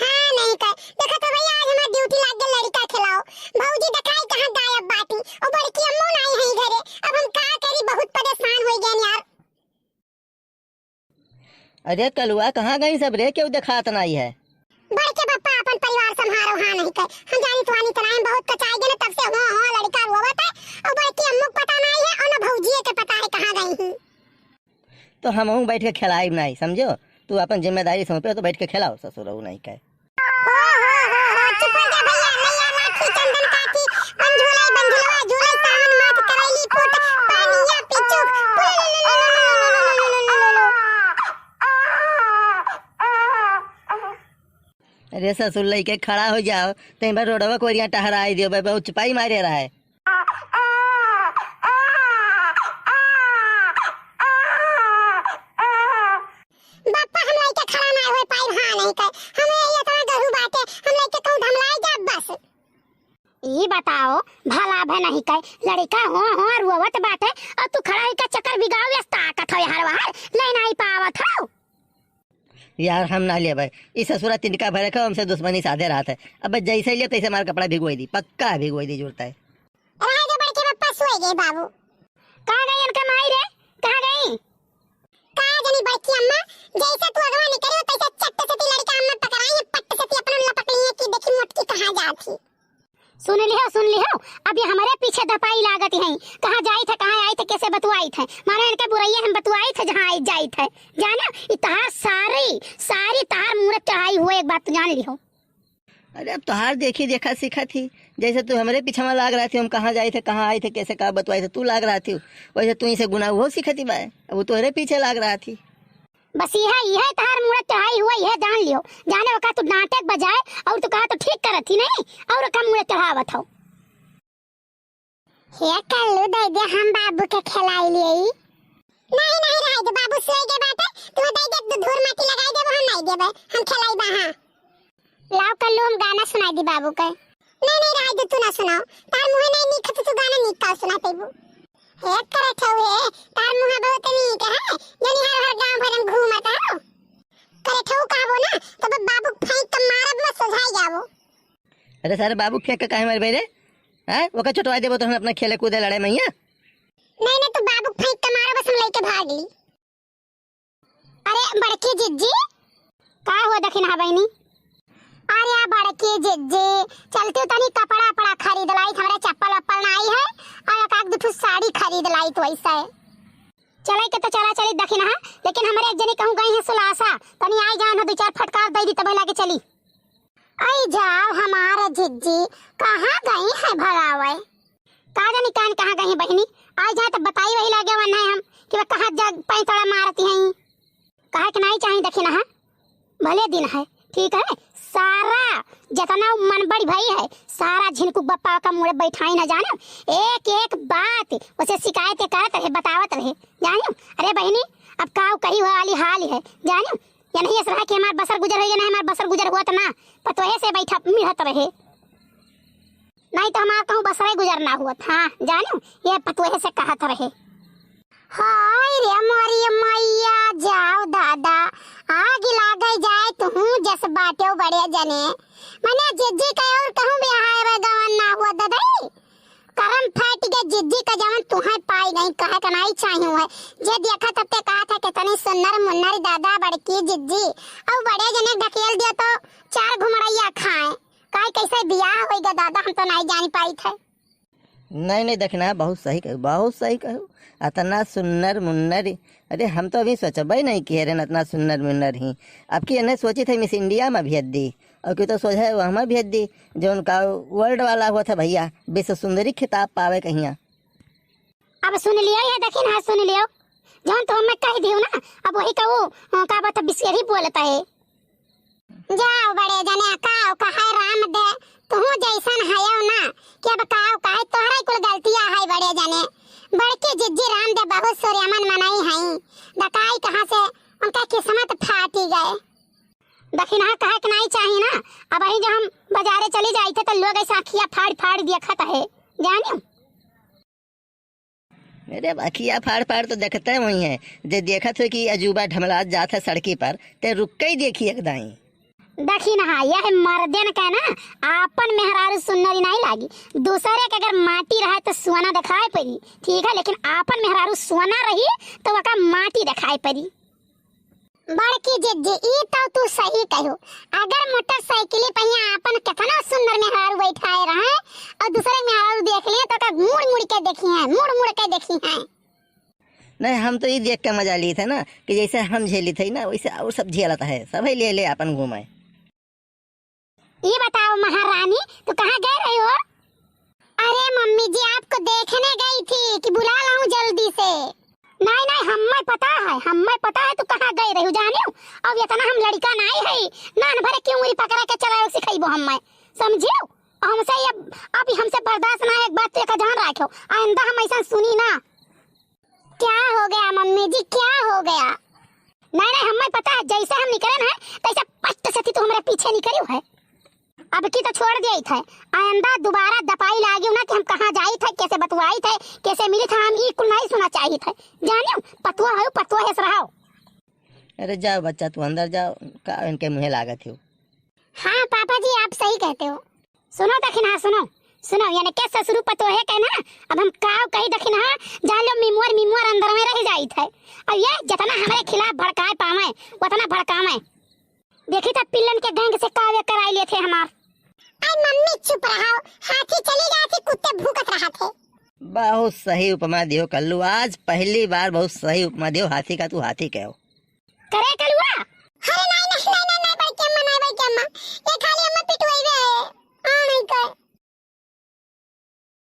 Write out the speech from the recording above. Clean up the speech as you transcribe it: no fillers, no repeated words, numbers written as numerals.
हां नहीं कर देखा तो भैया आज हमार ड्यूटी लाग गई लड़का खिलाओ भौजी दिखाई कहां गायब बाटी और बड़की अम्मू नहीं है घरे अब हम का करी बहुत परेशान हो गए यार। अरे कलुआ कहाँ गई सब रे क्यों दिखात नहीं है? बड़के पापा अपन परिवार संभालो हां नहीं कर हम जानी तुआनी तनाई बहुत कचाई गए तब से हां लड़का रोवत है और बड़की अम्मू पता नहीं है और न भौजी के पता है कहां गई हूं। तो हम बैठ के खिलाई नहीं समझो तू अपन जिम्मेदारी सौंपे तो बैठ के खिलाओ ससुर नहीं कहे। चुप हो जा भैया नैया लाठी चंदन काठी बंझुलाई बंझुलवा झूले सावन माथ करैली फूट पानिया पिचू अरे ससुर लइके खड़ा हो जाओ तई बार रोडवा कोरिया टहराई दियो बहुत चुपाई मारे रहा है। बापा हम लइके खड़ा ना होए पाई हां नहीं कर हमें ये इतना गहू बाटे हम लइके कहूं धमलाई जा बस। ई बताओ भला भे नहीं कह लड़का हो रोवत बाटे और तू खड़ा होके चक्कर बिगाव व्यस्त ताकत हो हर बार ले नहीं पावत हो। यार हम ना ले भाई इस ससुरा तिनका भरे का हमसे दुश्मनी साधे रहा है अब जैसे लिया तैसे हमारा कपड़ा भिगोई दी पक्का भिगोई दी जुड़ता है। रहे जो बड़के पप्पा सोए गए बाबू कहां गई इनका माई रे कहां गई कहां जनी बड़की अम्मा जैसे तू अगवा निकली तैसे चट्ट से लड़का अम्मा पकड़ाई पट्ट से अपन लपक ली कि देखी मोटकी कहां जाती। सुन लियो अब ये हमारे पीछे दपाई लागत है कहां जाई थे कहां आई थे कैसे बतुआई थे मारे इनके बुराइयां हम बतुआई थे जहां आई जाई थे जाना इतहार सारी तार मुंह चढ़ाई हुए एक बात जान लियो। अरे अब तोहार देखी देखा सीखा थी जैसे तू हमारे पीछे में लाग रहा थी हम कहाँ जाए थे कहाँ आए थे कैसे कहा बतवाए थे तू लाग रहा थी वैसे तू इसे गुना वो सीखती बा अब वो तुम्हारे पीछे लाग रहा थी। बस यह तार मुंह चढ़ाई हुआ यह जान लियो जाने वका तू नाटक बजाए और तू कहा तो ठीक करत ही नहीं और का मुंह चढ़ावत हो। हे कल्लू दे दे हम बाबू के खिलाई लिए नहीं रह दे बाबू सोए के बात तू दे दे धूर माटी लगाई दे हम नहीं देबे हम खिलाई बा हां लाओ कल्लू हम गाना सुनाई दी बाबू के नहीं रह दे तू ना सुनाओ तार मुंह नहीं निकत तू गाना निकल सुनाते बू हे करे ठौए तार मुंह बहुत नीक है जनी हर गांव भरन घूमत है करे ठौ कहबो ना तब बाबू फेंक के मारब ना सुझाई जाबो। अरे सारे बाबू फेंक के काहे मार बेरे हैं वो का चटवा देबो तो हम अपना खेले कूदे लड़ाई मैया नहीं तू बाबू फेंक के मारो बस हम लेके भाग ली। अरे बड़की जिज्जी का हुआ दखिन हा बहनी अरे बड़की जिज्जी चलती तनी कपड़ा पड़ा खरीद लाई हमरा चप्पल वप्पल नहीं है और एक दो साड़ी खरीद लाई तो ऐसा है चले के तो चली दखिन हा लेकिन हमारे एक जनी कहूं गई है सुलासा तनी आई जान दो चार फटकार दे दी तब लागे चली आई जाओ हमारे जिज्जी कहां गई है भलावे का जानी कान कहां गई है बहनी आई जाए तो बताई वही लागे वन है हम कि वह कहां जा पैंतड़ा मारती हैं कहा कि नहीं चाहिए दखिन हा भले दिन है ठीक है सारा जितना मन बड़ी भाई है सारा झिनकू बप्पा का मुंह बैठाई ना जानो एक बात उसे शिकायत करत रहे बतावत रहे जानो। अरे बहनी अब का कही वाली हाल है जानो या नहीं ऐसा कि हमार बसर गुजर हो गया ना हमार बसर गुजर हुआ तो ना पतोहे से बैठा मिलत रहे नहीं तो हमार कहूँ बसरे गुजर ना हुआ था जानो ये पतोहे से कहत रहे। हाय रे मोरी मैया जाओ दादा आग लागे जाए तू जस बाटे बड़े जने मने जिज्जी का और कहूं बिहार में गवन ना हुआ दादाई करम फट के जिज्जी का जवन तुहे पाई नहीं कहे का नहीं चाहिए है जे देखा तब ते कहा था कितनी सुंदर मुन्नर दादा बड़की जिज्जी और बड़े जने ढकेल दिया तो चार घुमड़ैया खाए काहे कैसे बियाह होएगा दादा हम तो नहीं जान पाई थे। नहीं देखना बहुत सही कहू इतना सुन्नर मुन्नर अरे हम तो अभी सोचबे नहीं कि अरे इतना सुन्नर मुन्नर ही आपकी इन्हें सोची थे मिस इंडिया में भेज दी और क्यों तो सोचा वो हमें भेज दी जो उनका वर्ल्ड वाला हुआ था भैया विश्व सुंदरी खिताब पावे कहीं। अब सुन लियो ये देखिन हाँ सुन लियो जौन तो मैं कह दियो ना अब वही का वो का बात बिस्केट ही बोलता है जाओ बड़े जने काओ कहे राम दे तू जैसन हयो ना कि अब काओ काहे तोहरा कुल गलतियां है बड़े जने बड़के जिज्जी राम दे बहुत सूर्यमन मनाई है दकाई कहां से उनका किस्मत फाटी गए दखिना कहे कि नहीं चाहिए ना अब वही जब हम बाजारे चली जाई थे तो लोग ऐसा आँखियां फाड़ देखत है जानियो। मेरे अखिया फाड़ तो देखते हैं वही है जो देखा थे कि अजूबा ढमला जाता सड़की पर ते रुक के ही देखी एकदाई देखी ना यह मर्दन का ना आपन मेहरारू सुन्नरी नहीं लागी। दूसरे के अगर माटी रहे तो सोना दिखाई पड़ी, ठीक है, लेकिन आपन मेहरारू सोना रही तो वका माटी दिखाई पड़ी। बड़की जिज्जी ई तो तू सही कहो। अगर मोटरसाइकिल पे ही आपन कितना सुंदर मेहरारू बैठाए रहे और दूसरे मेहरारू देख लिए तो का मुड़ मुड़ के देखी है, मुड़ मुड़ के देखी है। नहीं, हम तो ये देख के मजा ली थे ना कि जैसे हम झेली थे ना वैसे और सब झेलता है, सभी ले ले अपन घूमे। ये बताओ महारानी तू कहाँ गए रही हो? अरे मम्मी जी आपको देखने गई थी कि बुला लाऊं जल्दी से। नहीं नहीं हमें पता है तू कहाँ गई रही हो जाने। अब इतना हम लड़का नहीं है नान भरे क्यों उंगली पकड़ा के चलाओ सिखाइबो हमें, समझियो। हमसे ये अभी हमसे बर्दाश्त ना है, एक बात का ध्यान रखो, आइंदा हम ऐसा सुनी ना। क्या हो गया मम्मी जी, क्या हो गया? नहीं हमें पता है जैसे हम निकले ना तैसे पट्ट से तू हमारे पीछे निकली है। अब की तो छोड़ दिया था, आइंदा दोबारा दपाई लागी ना कि हम कहाँ जाई थे, कैसे बतवाई थे, कैसे मिली था, हम ई कुल नहीं सुना चाहिए थे। जानियो पतवा है रहो। अरे जाओ बच्चा तू अंदर जाओ, का इनके मुँह लागत हो। हाँ पापा जी आप सही कहते हो। सुनो दखिन हाँ सुनो यानी के ससुरु पतो है कहना। अब हम काव कही दखिन हाँ जान लो मिमुआर अंदर में रह जाई थे। अब ये जितना हमारे खिलाफ भड़काए पावे उतना भड़कावे। देखी था पिल्लन के गैंग से काव्य कराई लिए थे हमार। आई मम्मी चुप रहो, हाथी चली गया थी, कुत्ते भूकत रहा थे। बहुत सही उपमा दियो कल्लू, आज पहली बार बहुत सही उपमा दियो। हाथी का तू हाथी कहो। करे कलुआ